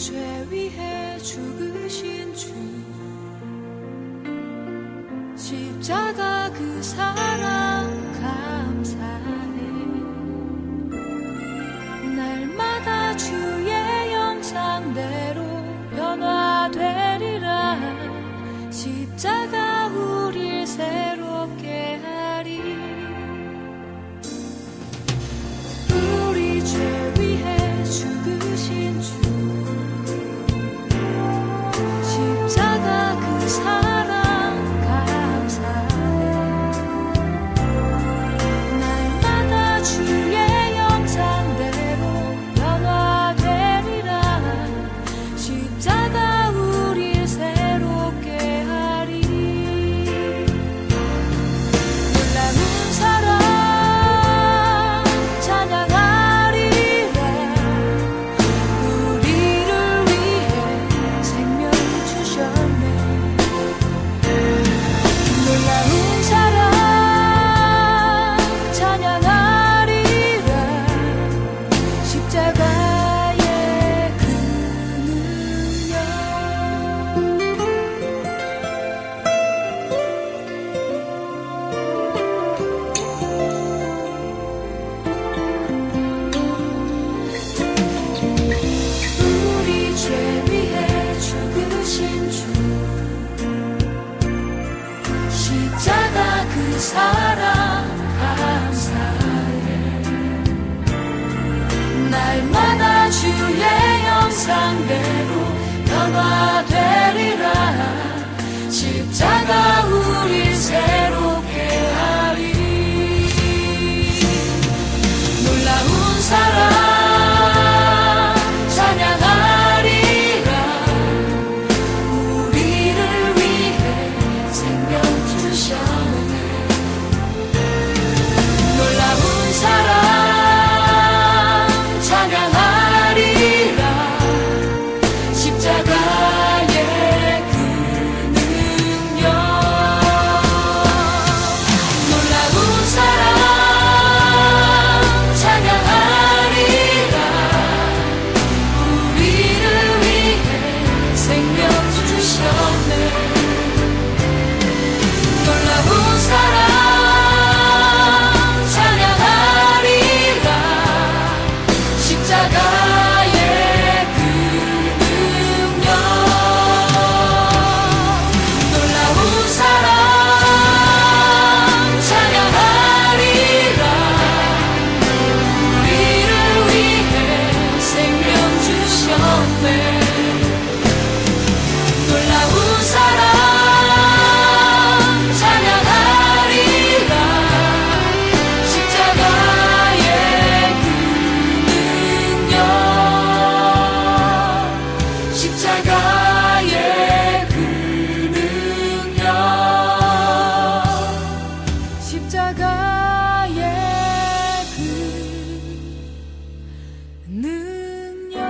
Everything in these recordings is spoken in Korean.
죄 위해 죽으신 주 십자가 그 사랑 감사해. 날마다 주의 형상대로 변화되리라. 십자가 우릴 새롭게 하리. 우리 죄 위해 죽으신 주 십자가 그 사랑 감사해. 날마다 주의 형상대로 변화되리라. 십자가 우릴 새롭게 하리. 놀라운 사랑 찬양하리라. 우리를 위해 생명 주셨네. 놀라운 사랑 찬양하리라. 십자가의 그 능력. 우리 죄 위해 죽으신 주 십자가 그 사랑 감사해. 날마다 주의 형상대로 변화되리라. 십자가 우릴 새롭게 하리. 놀라운 사랑 찬양하리라. 우리를 위해 생명 주셨네. 놀라운 사랑 찬양하리라. 십자가의 그 능력. 놀라운 사랑 찬양하리라. 우리를 위해 생명 주셨네. 놀라운 사랑 찬양하리라. 십자가의 그 능력. 놀라운 사랑 찬양하리라. 우리를 위해 생명 주셨네. 놀라운 사랑 찬양하리라. 십자가의 그 능력. 십자가의 그 능력. 십자가의 그 능력.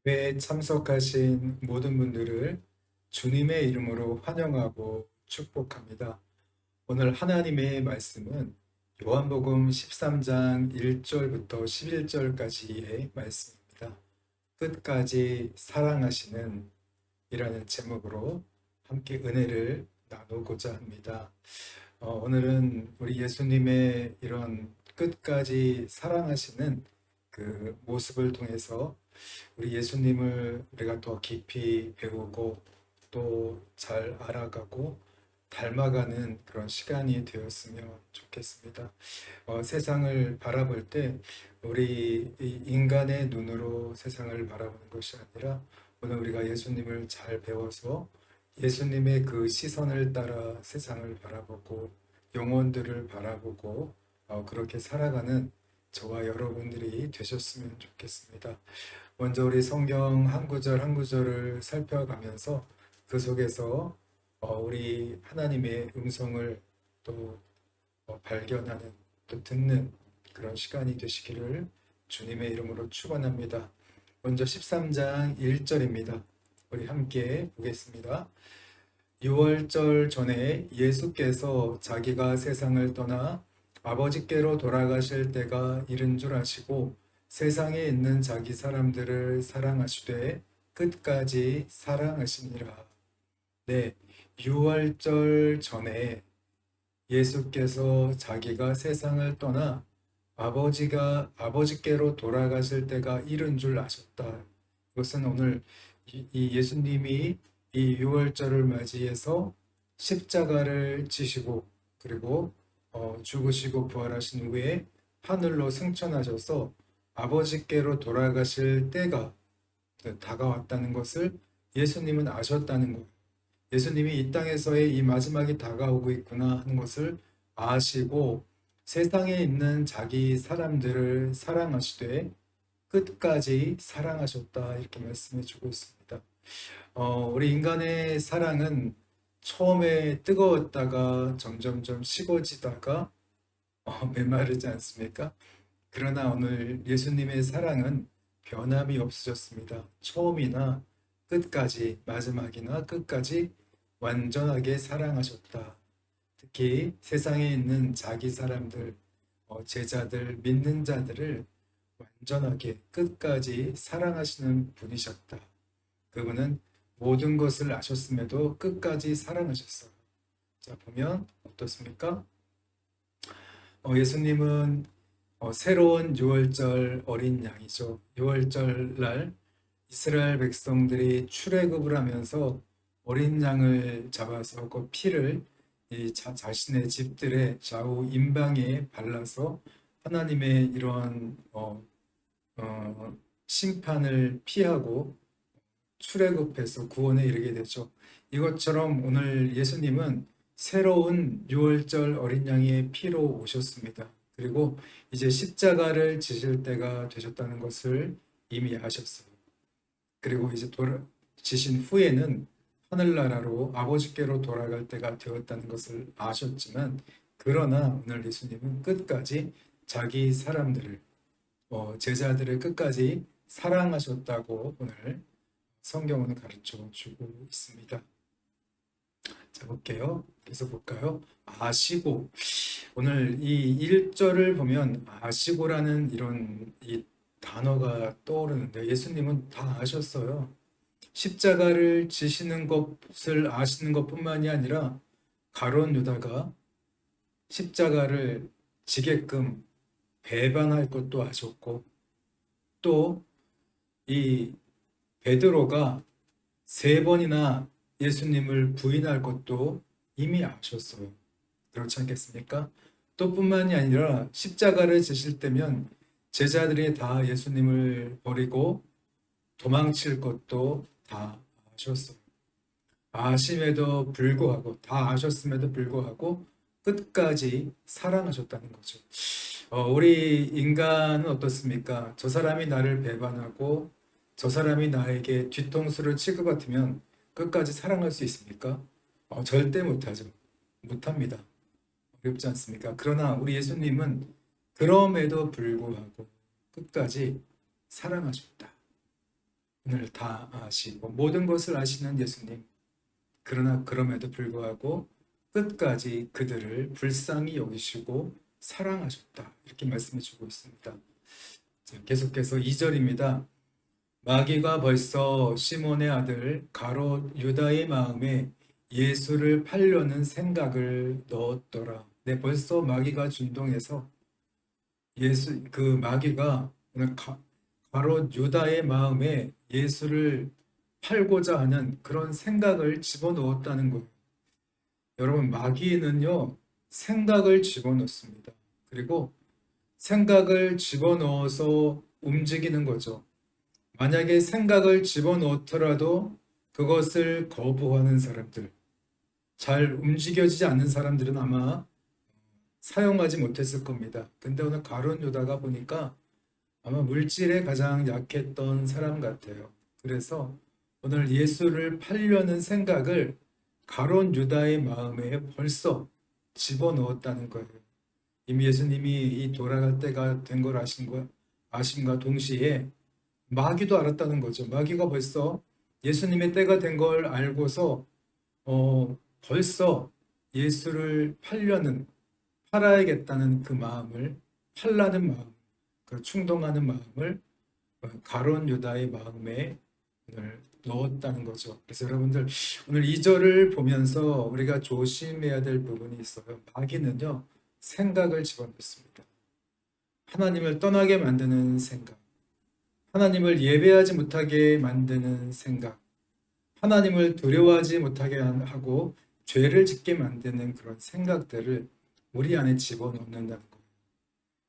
예배에 참석하신 모든 분들을 주님의 이름으로 환영하고 축복합니다. 오늘 하나님의 말씀은 요한복음 13장 1절부터 11절까지의 말씀입니다. 끝까지 사랑하시는 이라는 제목으로 함께 은혜를 나누고자 합니다. 오늘은 우리 예수님의 이런 끝까지 사랑하시는 그 모습을 통해서 우리 예수님을 우리가 더 깊이 배우고 또 잘 알아가고 닮아가는 그런 시간이 되었으면 좋겠습니다. 세상을 바라볼 때 우리 이 인간의 눈으로 세상을 바라보는 것이 아니라 오늘 우리가 예수님을 잘 배워서 예수님의 그 시선을 따라 세상을 바라보고 영혼들을 바라보고 그렇게 살아가는 저와 여러분들이 되셨으면 좋겠습니다. 먼저 우리 성경 한 구절 한 구절을 살펴가면서 그 속에서 우리 하나님의 음성을 또 발견하는, 또 듣는 그런 시간이 되시기를 주님의 이름으로 축원합니다. 먼저 13장 1절입니다. 우리 함께 보겠습니다. 유월절 전에 예수께서 자기가 세상을 떠나 아버지께로 돌아가실 때가 이른 줄 아시고 세상에 있는 자기 사람들을 사랑하시되 끝까지 사랑하시니라. 네, 유월절 전에 예수께서 자기가 세상을 떠나 아버지께로 돌아가실 때가 이른 줄 아셨다. 이것은 오늘 이 예수님이 이 유월절을 맞이해서 십자가를 지시고 그리고 죽으시고 부활하신 후에 하늘로 승천하셔서 아버지께로 돌아가실 때가 다가왔다는 것을 예수님은 아셨다는 거예요. 예수님이 이 땅에서의 이 마지막이 다가오고 있구나 하는 것을 아시고 세상에 있는 자기 사람들을 사랑하시되 끝까지 사랑하셨다 이렇게 말씀해 주고 있습니다. 우리 인간의 사랑은 처음에 뜨거웠다가 점점점 식어지다가 메마르지 않습니까? 그러나 오늘 예수님의 사랑은 변함이 없으셨습니다. 처음이나 끝까지, 마지막이나 끝까지 완전하게 사랑하셨다. 특히 세상에 있는 자기 사람들, 제자들, 믿는 자들을 완전하게 끝까지 사랑하시는 분이셨다. 그분은 모든 것을 아셨음에도 끝까지 사랑하셨어요. 자, 보면 어떻습니까? 예수님은 새로운 유월절 어린 양이죠. 유월절 날 이스라엘 백성들이 출애굽을 하면서 어린 양을 잡아서 그 피를 자신의 집들의 좌우 임방에 발라서 하나님의 이러한 심판을 피하고 출애굽해서 구원에 이르게 되죠. 이것처럼 오늘 예수님은 새로운 유월절 어린 양의 피로 오셨습니다. 그리고 이제 십자가를 지실 때가 되셨다는 것을 이미 아셨어요. 그리고 이제 지신 후에는 하늘나라로 아버지께로 돌아갈 때가 되었다는 것을 아셨지만 그러나 오늘 예수님은 끝까지 자기 사람들을 제자들을 끝까지 사랑하셨다고 오늘 성경은 가르쳐 주고 있습니다. 자, 볼게요. 계속 볼까요? 아시고. 오늘 이 1절을 보면 아시고라는 이런 이 단어가 떠오르는데 예수님은 다 아셨어요. 십자가를 지시는 것을 아시는 것뿐만이 아니라 가룟 유다가 십자가를 지게끔 배반할 것도 아셨고 또 이 베드로가 3번이나 예수님을 부인할 것도 이미 아셨어요. 그렇지 않겠습니까? 또 뿐만이 아니라 십자가를 지실 때면 제자들이 다 예수님을 버리고 도망칠 것도 다 아셨어요. 아심에도 불구하고 다 아셨음에도 불구하고 끝까지 사랑하셨다는 거죠. 우리 인간은 어떻습니까? 저 사람이 나를 배반하고 저 사람이 나에게 뒤통수를 칠 것 같으면 끝까지 사랑할 수 있습니까? 절대 못하죠. 못합니다. 어렵지 않습니까? 그러나 우리 예수님은 그럼에도 불구하고 끝까지 사랑하셨다. 오늘 다 아시고 모든 것을 아시는 예수님. 그러나 그럼에도 불구하고 끝까지 그들을 불쌍히 여기시고 사랑하셨다. 이렇게 말씀해 주고 있습니다. 자, 계속해서 2절입니다. 마귀가 벌써 시몬의 아들 가롯 유다의 마음에 예수를 팔려는 생각을 넣었더라. 네, 벌써 마귀가 준동해서 마귀가 오늘 가롯 유다의 마음에 예수를 팔고자 하는 그런 생각을 집어넣었다는 거예요. 여러분, 마귀는요, 생각을 집어넣습니다. 그리고 생각을 집어넣어서 움직이는 거죠. 만약에 생각을 집어넣더라도 그것을 거부하는 사람들, 잘 움직여지지 않는 사람들은 아마 사용하지 못했을 겁니다. 근데 오늘 가룟 유다가 보니까 아마 물질에 가장 약했던 사람 같아요. 그래서 오늘 예수를 팔려는 생각을 가룟 유다의 마음에 벌써 집어넣었다는 거예요. 이미 예수님이 이 돌아갈 때가 된 걸 아심과 동시에 마귀도 알았다는 거죠. 마귀가 벌써 예수님의 때가 된 걸 알고서 벌써 예수를 팔아야겠다는 그 마음을, 팔라는 마음, 그 충동하는 마음을 가룟 유다의 마음에 오늘 넣었다는 거죠. 그래서 여러분들 오늘 2절을 보면서 우리가 조심해야 될 부분이 있어요. 마귀는요, 생각을 집어넣습니다. 하나님을 떠나게 만드는 생각, 하나님을 예배하지 못하게 만드는 생각, 하나님을 두려워하지 못하게 하고 죄를 짓게 만드는 그런 생각들을 우리 안에 집어넣는다는 거예요.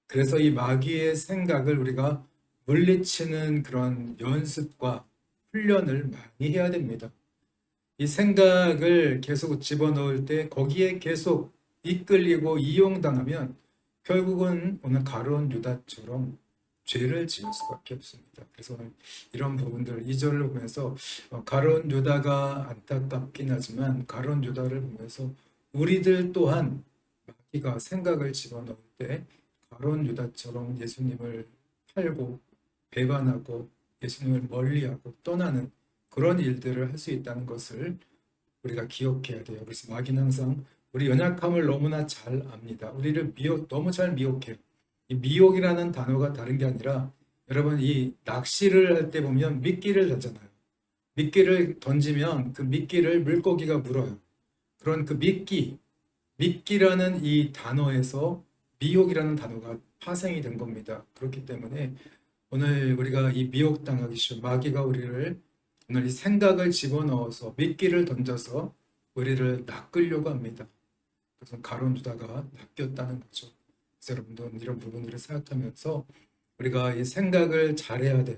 그래서 이 마귀의 생각을 우리가 물리치는 그런 연습과 훈련을 많이 해야 됩니다. 이 생각을 계속 집어넣을 때 거기에 계속 이끌리고 이용당하면 결국은 오늘 가룟 유다처럼 죄를 지을 수밖에 없습니다. 그래서 오늘 이런 부분들 2절을 보면서 가룟 유다가 안타깝긴 하지만 가룟 유다를 보면서 우리들 또한 마귀가 생각을 집어넣을 때 가룟 유다처럼 예수님을 팔고 배반하고 예수님을 멀리하고 떠나는 그런 일들을 할 수 있다는 것을 우리가 기억해야 돼요. 그래서 마귀는 항상 우리 연약함을 너무나 잘 압니다. 우리를 너무 잘 미혹해요. 이 미혹이라는 단어가 다른 게 아니라 여러분 이 낚시를 할 때 보면 미끼를 던잖아요. 미끼를 던지면 그 미끼를 물고기가 물어요. 그런 그 미끼라는 이 단어에서 미혹이라는 단어가 파생이 된 겁니다. 그렇기 때문에 오늘 우리가 이 미혹당하기 쉬운 마귀가 우리를 오늘 이 생각을 집어넣어서 미끼를 던져서 우리를 낚으려고 합니다. 그래서 가룟 유다가 낚였다는 거죠. 그래서 여러분들 이런 부분들을 생각하면서 우리가 이 생각을 잘해야 돼요.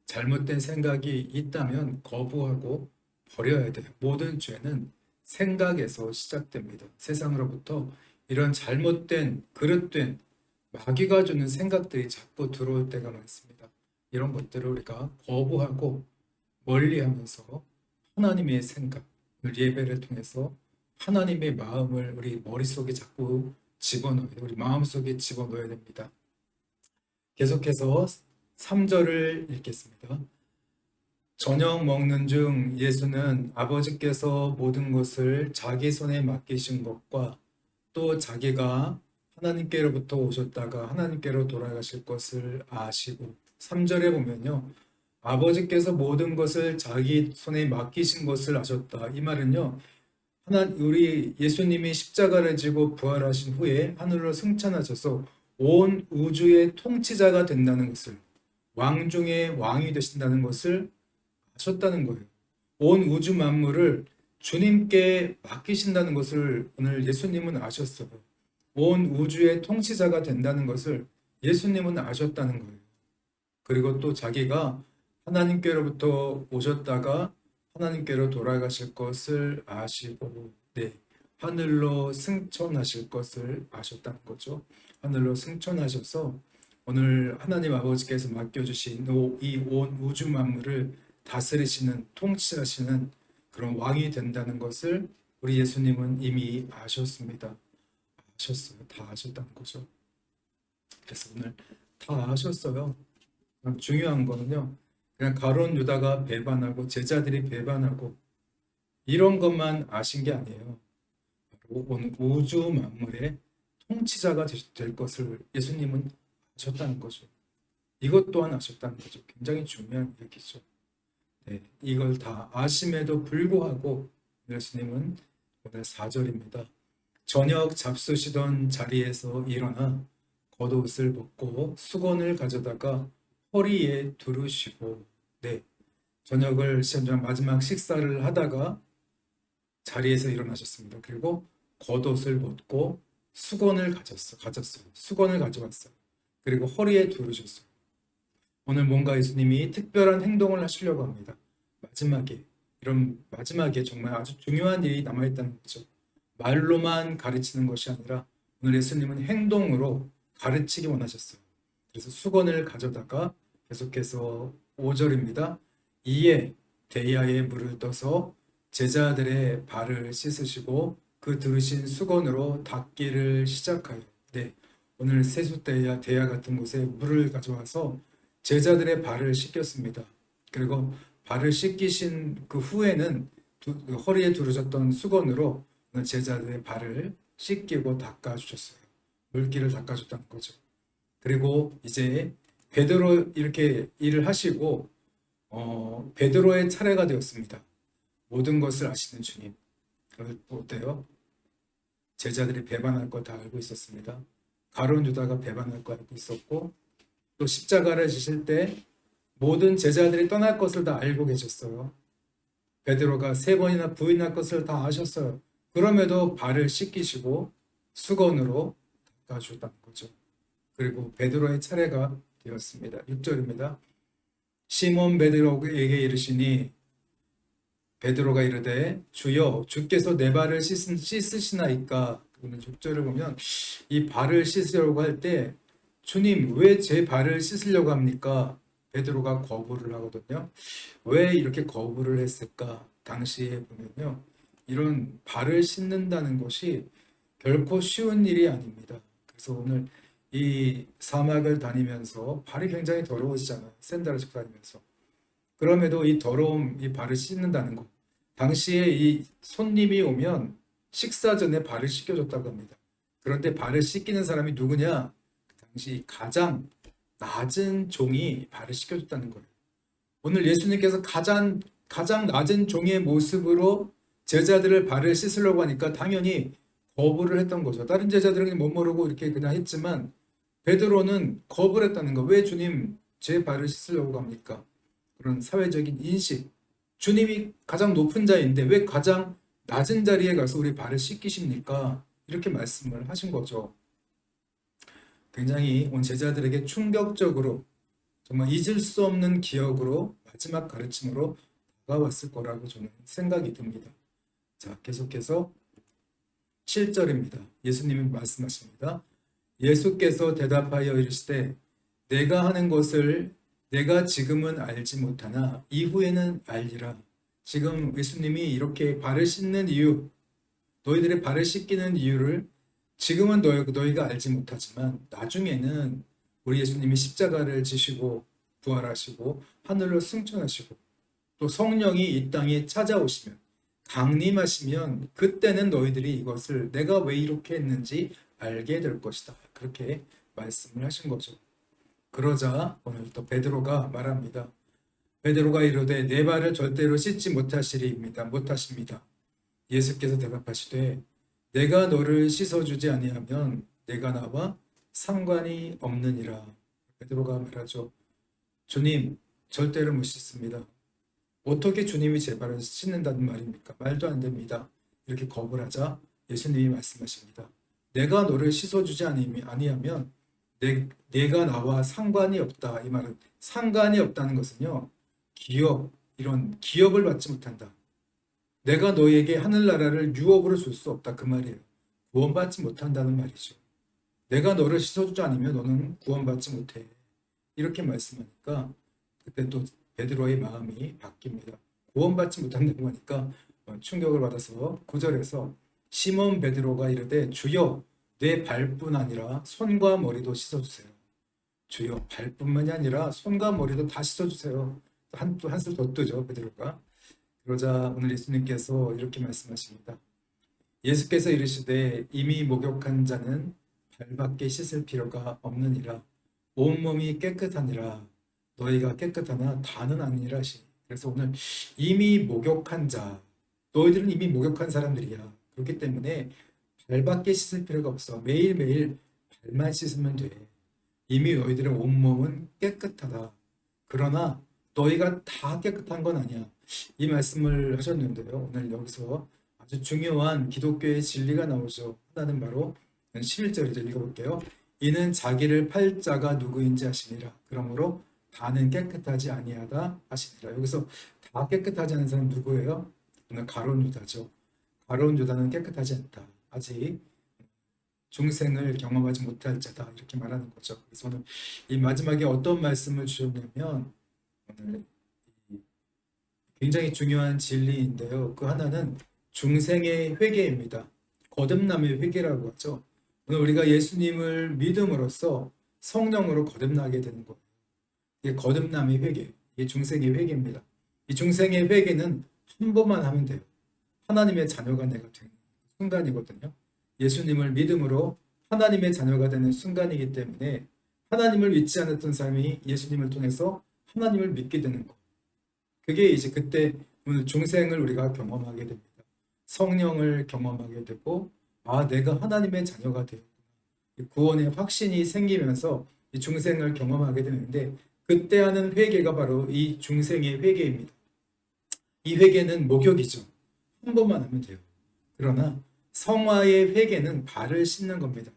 잘못된 생각이 있다면 거부하고 버려야 돼요. 모든 죄는 생각에서 시작됩니다. 세상으로부터 이런 잘못된, 그릇된 마귀가 주는 생각들이 자꾸 들어올 때가 많습니다. 이런 것들을 우리가 거부하고 멀리하면서 하나님의 생각, 예배를 통해서 하나님의 마음을 우리 머릿속에 자꾸 집어넣어야 돼요. 우리 마음속에 집어넣어야 됩니다. 계속해서 3절을 읽겠습니다. 저녁 먹는 중 예수는 아버지께서 모든 것을 자기 손에 맡기신 것과 또 자기가 하나님께로부터 오셨다가 하나님께로 돌아가실 것을 아시고 3절에 보면요. 아버지께서 모든 것을 자기 손에 맡기신 것을 아셨다. 이 말은요. 우리 예수님이 십자가를 지고 부활하신 후에 하늘로 승천하셔서 온 우주의 통치자가 된다는 것을 왕 중에 왕이 되신다는 것을 아셨다는 거예요. 온 우주 만물을 주님께 맡기신다는 것을 오늘 예수님은 아셨어요. 온 우주의 통치자가 된다는 것을 예수님은 아셨다는 거예요. 그리고 또 자기가 하나님께로부터 오셨다가 하나님께로 돌아가실 것을 아시고 하늘로 승천하실 것을 아셨다는 거죠. 하늘로 승천하셔서 오늘 하나님 아버지께서 맡겨주신 이 온 우주 만물을 다스리시는 통치하시는 그런 왕이 된다는 것을 우리 예수님은 이미 아셨습니다. 다 아셨다는 거죠. 그래서 오늘 다 아셨어요. 중요한 거는요. 그냥 가룟 유다가 배반하고 제자들이 배반하고 이런 것만 아신 게 아니에요. 온 우주 만물의 통치자가 될 것을 예수님은 아셨다는 거죠. 이것 또한 아셨다는 거죠. 굉장히 중요한 얘기죠. 이걸 다 아심에도 불구하고 예수님은 오늘 4절입니다. 저녁 잡수시던 자리에서 일어나 겉옷을 벗고 수건을 가져다가 허리에 두르시고 저녁을 마지막 식사를 하다가 자리에서 일어나셨습니다. 그리고 겉옷을 벗고 수건을 가졌어요. 수건을 가져왔어요. 그리고 허리에 두르셨어요. 오늘 뭔가 예수님이 특별한 행동을 하시려고 합니다. 마지막에 정말 아주 중요한 일이 남아있다는 거죠. 말로만 가르치는 것이 아니라 오늘 예수님은 행동으로 가르치기 원하셨어요. 그래서 수건을 가져다가 계속해서 5절입니다. 이에 대야에 물을 떠서 제자들의 발을 씻으시고 그 들으신 수건으로 닦기를 시작하여. 네, 오늘 세숫대야 대야 같은 곳에 물을 가져와서 제자들의 발을 씻겼습니다. 그리고 발을 씻기신 그 후에는 허리에 두르셨던 수건으로 오늘 제자들의 발을 씻기고 닦아주셨어요. 물기를 닦아줬다는 거죠. 그리고 이제 베드로 이렇게 일을 하시고 베드로의 차례가 되었습니다. 모든 것을 아시는 주님. 어때요? 제자들이 배반할 걸 다 알고 있었습니다. 가룟 유다가 배반할 걸 알고 있었고 또 십자가를 지실 때 모든 제자들이 떠날 것을 다 알고 계셨어요. 베드로가 3번이나 부인할 것을 다 아셨어요. 그럼에도 발을 씻기시고 수건으로 닦아주었다는 거죠. 그리고 베드로의 차례가 되었습니다. 6절입니다. 시몬 베드로에게 이르시니 베드로가 이르되 주여 주께서 내 발을 씻으시나이까. 오늘 6절을 보면 이 발을 씻으려고 할 때 주님 왜 제 발을 씻으려고 합니까? 베드로가 거부를 하거든요. 왜 이렇게 거부를 했을까? 당시에 보면요. 이런 발을 씻는다는 것이 결코 쉬운 일이 아닙니다. 그래서 오늘 이 사막을 다니면서 발이 굉장히 더러워지잖아요. 샌들을 신고 다니면서. 그럼에도 이 더러움, 이 발을 씻는다는 것. 당시에 이 손님이 오면 식사 전에 발을 씻겨줬다고 합니다. 그런데 발을 씻기는 사람이 누구냐? 그 당시 가장 낮은 종이 발을 씻겨줬다는 거예요. 오늘 예수님께서 가장 낮은 종의 모습으로 제자들을 발을 씻으려고 하니까 당연히 거부를 했던 거죠. 다른 제자들은 그냥 못 모르고 이렇게 그냥 했지만 베드로는 거부를 했다는 거. 왜 주님 제 발을 씻으려고 합니까? 그런 사회적인 인식. 주님이 가장 높은 자인데 왜 가장 낮은 자리에 가서 우리 발을 씻기십니까? 이렇게 말씀을 하신 거죠. 굉장히 온 제자들에게 충격적으로 정말 잊을 수 없는 기억으로 마지막 가르침으로 다가왔을 거라고 저는 생각이 듭니다. 자, 계속해서 7절입니다. 예수님이 말씀하십니다. 예수께서 대답하여 이르시되 내가 하는 것을 내가 지금은 알지 못하나 이후에는 알리라. 지금 예수님이 이렇게 발을 씻는 이유, 너희들의 발을 씻기는 이유를 지금은 너희가 알지 못하지만 나중에는 우리 예수님이 십자가를 지시고 부활하시고 하늘로 승천하시고 또 성령이 이 땅에 찾아오시면 강림하시면 그때는 너희들이 이것을 내가 왜 이렇게 했는지 알게 될 것이다. 그렇게 말씀을 하신 거죠. 그러자 오늘 또 베드로가 말합니다. 베드로가 이르되 내 발을 절대로 씻지 못하십니다. 예수께서 대답하시되 내가 너를 씻어주지 아니하면 내가 나와 상관이 없느니라. 베드로가 말하죠. 주님 절대로 못 씻습니다. 어떻게 주님이 제 발을 씻는다는 말입니까? 말도 안 됩니다. 이렇게 거부를 하자 예수님이 말씀하십니다. 내가 너를 씻어주지 아니하면 내가 나와 상관이 없다. 이 말은 상관이 없다는 것은요. 이런 기업을 받지 못한다. 내가 너에게 하늘나라를 유업으로 줄 수 없다. 그 말이에요. 구원받지 못한다는 말이죠. 내가 너를 씻어주지 않으면 너는 구원받지 못해. 이렇게 말씀하니까 그때 또 베드로의 마음이 바뀝니다. 구원받지 못한다고 하니까 충격을 받아서 9절에서 시몬 베드로가 이르되 주여 내 발뿐 아니라 손과 머리도 씻어주세요. 주여 발뿐만이 아니라 손과 머리도 다 씻어주세요. 한술 더 뜨죠 베드로가. 그러자 오늘 예수님께서 이렇게 말씀하십니다. 예수께서 이르시되 이미 목욕한 자는 발밖에 씻을 필요가 없느니라. 온몸이 깨끗하니라. 너희가 깨끗하나 다는 아니라 하시니. 그래서 오늘 이미 목욕한 자, 너희들은 이미 목욕한 사람들이야. 그렇기 때문에 발밖에 씻을 필요가 없어. 매일매일 발만 씻으면 돼. 이미 너희들의 온몸은 깨끗하다. 그러나 너희가 다 깨끗한 건 아니야. 이 말씀을 하셨는데요. 오늘 여기서 아주 중요한 기독교의 진리가 나오죠. 하나는 바로 11절이죠. 읽어볼게요. 이는 자기를 팔 자가 누구인지 아시니라. 그러므로 다는 깨끗하지 아니하다 하시니라. 여기서 다 깨끗하지 않은 사람 누구예요? 오늘 가룟 유다죠. 가룟 유다는 깨끗하지 않다. 아직 중생을 경험하지 못할 자다. 이렇게 말하는 거죠. 그래서 오늘 이 마지막에 어떤 말씀을 주셨냐면 오늘 굉장히 중요한 진리인데요. 그 하나는 중생의 회개입니다. 거듭남의 회개라고 하죠. 오늘 우리가 예수님을 믿음으로써 성령으로 거듭나게 되는 거예요. 이게 거듭남의 회개, 이게 중생의 회개입니다. 이 중생의 회개는 한 번만 하면 돼요. 하나님의 자녀가 내가 되는 순간이거든요. 예수님을 믿음으로 하나님의 자녀가 되는 순간이기 때문에 하나님을 믿지 않았던 사람이 예수님을 통해서 하나님을 믿게 되는 거. 그게 이제 그때 오늘 중생을 우리가 경험하게 됩니다. 성령을 경험하게 되고, 아, 내가 하나님의 자녀가 되었구나. 구원의 확신이 생기면서 이 중생을 경험하게 되는데, 그때 하는 회개가 바로 이 중생의 회개입니다. 이 회개는 목욕이죠. 한 번만 하면 돼요. 그러나 성화의 회개는 발을 씻는 겁니다.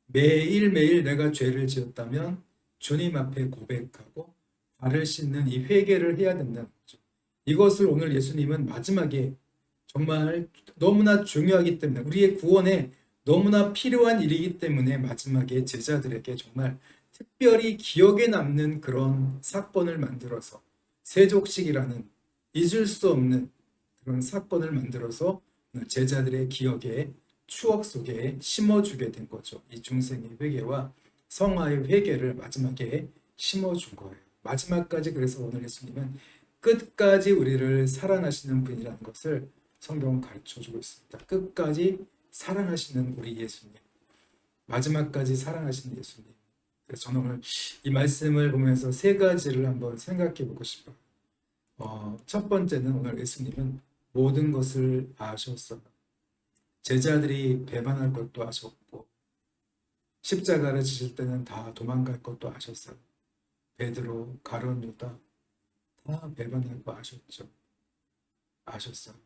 매일매일 내가 죄를 지었다면 주님 앞에 고백하고 발을 씻는 이 회개를 해야 된다는 거죠. 이것을 오늘 예수님은 마지막에 정말 너무나 중요하기 때문에, 우리의 구원에 너무나 필요한 일이기 때문에 마지막에 제자들에게 정말 특별히 기억에 남는 그런 사건을 만들어서, 세족식이라는 잊을 수 없는 그런 사건을 만들어서 제자들의 기억에, 추억 속에 심어주게 된 거죠. 이 중생의 회개와 성화의 회개를 마지막에 심어준 거예요. 마지막까지. 그래서 오늘 예수님은 끝까지 우리를 사랑하시는 분이라는 것을 성경은 가르쳐주고 있습니다. 끝까지 사랑하시는 우리 예수님, 마지막까지 사랑하시는 예수님. 그래서 저는 오늘 이 말씀을 보면서 세 가지를 한번 생각해 보고 싶어요. 첫 번째는 오늘 예수님은 모든 것을 아셨어요. 제자들이 배반할 것도 아셨고, 십자가를 지실 때는 다 도망갈 것도 아셨어요. 베드로, 가룟 유다 다 배반할 거 아셨어요.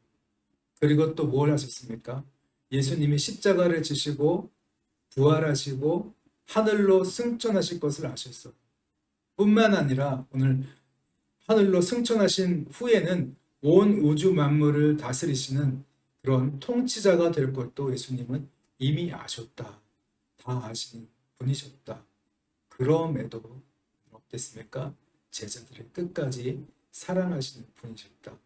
그리고 또 뭘 하셨습니까? 예수님이 십자가를 지시고 부활하시고 하늘로 승천하실 것을 아셨어요. 뿐만 아니라 오늘 하늘로 승천하신 후에는 온 우주 만물을 다스리시는 그런 통치자가 될 것도 예수님은 이미 아셨다. 다 아시는 분이셨다. 그럼에도 어땠습니까? 제자들을 끝까지 사랑하시는 분이셨다.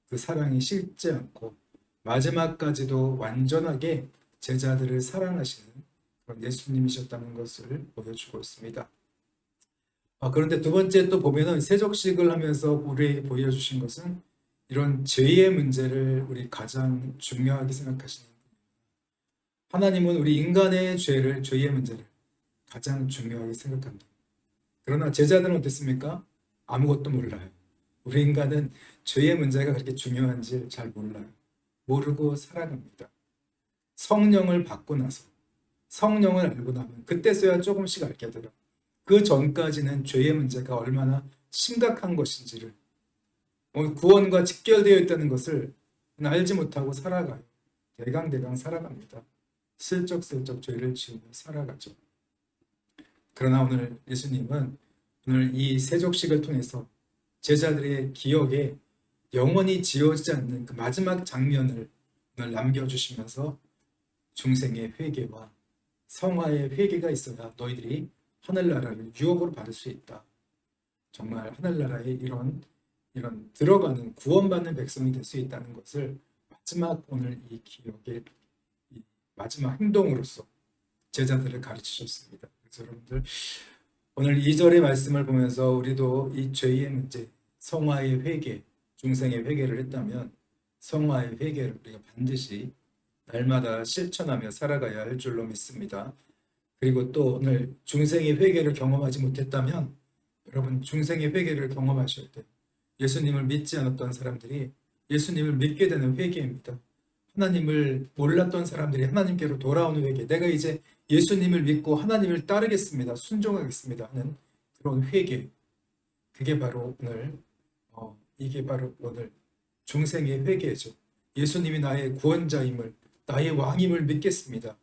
그 사랑이 식지 않고 마지막까지도 완전하게 제자들을 사랑하시는 그런 예수님이셨다는 것을 보여주고 있습니다. 그런데 두 번째 또 보면은 세족식을 하면서 우리 보여주신 것은 이런 죄의 문제를 우리 가장 중요하게 생각하시는 분이에요. 하나님은 우리 인간의 죄의 문제를 가장 중요하게 생각합니다. 그러나 제자들은 어땠습니까? 아무것도 몰라요. 우리 인간은 죄의 문제가 그렇게 중요한지 잘 몰라요. 모르고 살아갑니다. 성령을 받고 나서, 성령을 알고 나면 그때서야 조금씩 알게 돼요. 그 전까지는 죄의 문제가 얼마나 심각한 것인지를, 구원과 직결되어 있다는 것을 알지 못하고 살아가요. 대강대강 살아갑니다. 슬쩍슬쩍 죄를 지으며 살아가죠. 그러나 오늘 예수님은 오늘 이 세족식을 통해서 제자들의 기억에 영원히 지워지지 않는 그 마지막 장면을 오늘 남겨주시면서 중생의 회개와 성화의 회개가 있어야 너희들이 하늘나라를 유업으로 받을 수 있다. 정말 하늘나라에 이런 들어가는 구원받는 백성이 될 수 있다는 것을 마지막 오늘 이 기억의 이 마지막 행동으로서 제자들을 가르치셨습니다. 그래서 여러분들 오늘 2절의 말씀을 보면서 우리도 이 죄의 문제, 성화의 회개, 중생의 회개를 했다면 성화의 회개를 우리가 반드시 날마다 실천하며 살아가야 할 줄로 믿습니다. 그리고 또 오늘 중생의 회개를 경험하지 못했다면 여러분 중생의 회개를 경험하셔야 돼요. 예수님을 믿지 않았던 사람들이 예수님을 믿게 되는 회개입니다. 하나님을 몰랐던 사람들이 하나님께로 돌아오는 회개, 내가 이제 예수님을 믿고 하나님을 따르겠습니다, 순종하겠습니다 하는 그런 회개, 그게 바로 오늘 이게 바로 오늘 중생의 회개죠. 예수님이 나의 구원자임을, 나의 왕임을 믿겠습니다.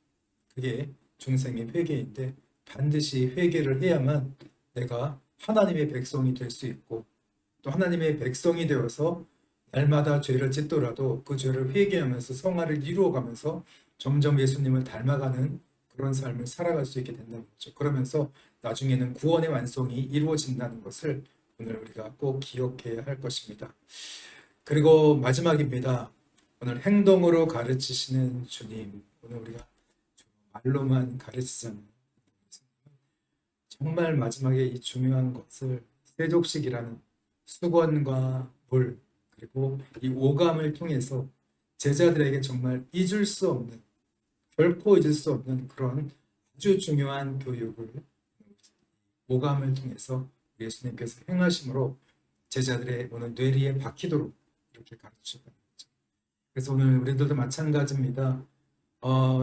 그게 중생의 회개인데 반드시 회개를 해야만 내가 하나님의 백성이 될 수 있고, 또 하나님의 백성이 되어서 날마다 죄를 짓더라도 그 죄를 회개하면서 성화를 이루어가면서 점점 예수님을 닮아가는 그런 삶을 살아갈 수 있게 된다는 거죠. 그러면서 나중에는 구원의 완성이 이루어진다는 것을 오늘 우리가 꼭 기억해야 할 것입니다. 그리고 마지막입니다. 오늘 행동으로 가르치시는 주님, 오늘 우리가 말로만 가르치잖아요. 정말 마지막에 이 중요한 것을 세족식이라는 수건과 물 그리고 이 오감을 통해서 제자들에게 정말 잊을 수 없는 결코 잊을 수 없는 그런 아주 중요한 교육을 오감을 통해서 예수님께서 행하심으로 제자들의 오늘 뇌리에 박히도록 이렇게 가르치셨다는 거죠. 그래서 오늘 우리들도 마찬가지입니다.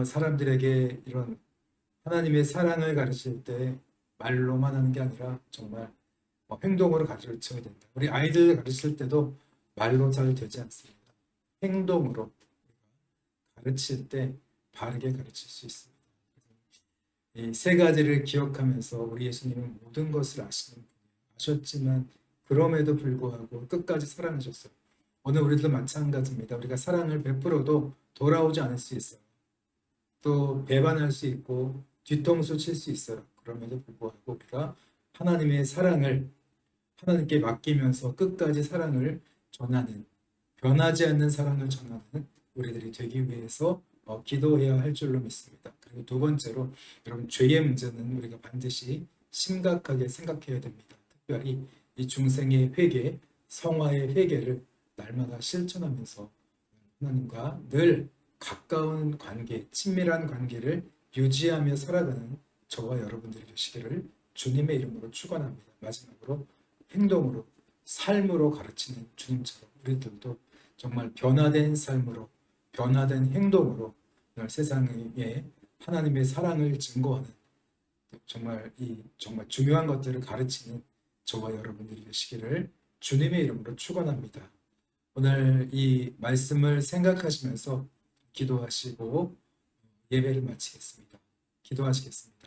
사람들에게 이런 하나님의 사랑을 가르칠 때 말로만 하는 게 아니라 정말 행동으로 가르쳐야 된다. 우리 아이들 가르칠 때도 말로 잘 되지 않습니다. 행동으로 가르칠 때 바르게 가르칠 수 있습니다. 이 세 가지를 기억하면서 우리 예수님은 모든 것을 아시는 분이에요. 아셨지만 그럼에도 불구하고 끝까지 사랑하셨어요. 오늘 우리도 마찬가지입니다. 우리가 사랑을 베풀어도 돌아오지 않을 수 있어요. 또 배반할 수 있고 뒤통수 칠 수 있어요. 그럼에도 불구하고 우리가 하나님의 사랑을 하나님께 맡기면서 끝까지 사랑을 전하는 변하지 않는 사랑을 전하는 우리들이 되기 위해서 기도해야 할 줄로 믿습니다. 그리고 두 번째로 여러분 죄의 문제는 우리가 반드시 심각하게 생각해야 됩니다. 특별히 이 중생의 회개, 성화의 회개를 날마다 실천하면서 하나님과 늘 가까운 관계, 친밀한 관계를 유지하며 살아가는 저와 여러분들이 되시기를 주님의 이름으로 축원합니다. 마지막으로 행동으로, 삶으로 가르치는 주님처럼 우리들도 정말 변화된 삶으로, 변화된 행동으로 오늘 세상에 하나님의 사랑을 증거하는 정말 중요한 것들을 가르치는 저와 여러분들이 되시기를 주님의 이름으로 축원합니다. 오늘 이 말씀을 생각하시면서 기도하시고 예배를 마치겠습니다. 기도하시겠습니다.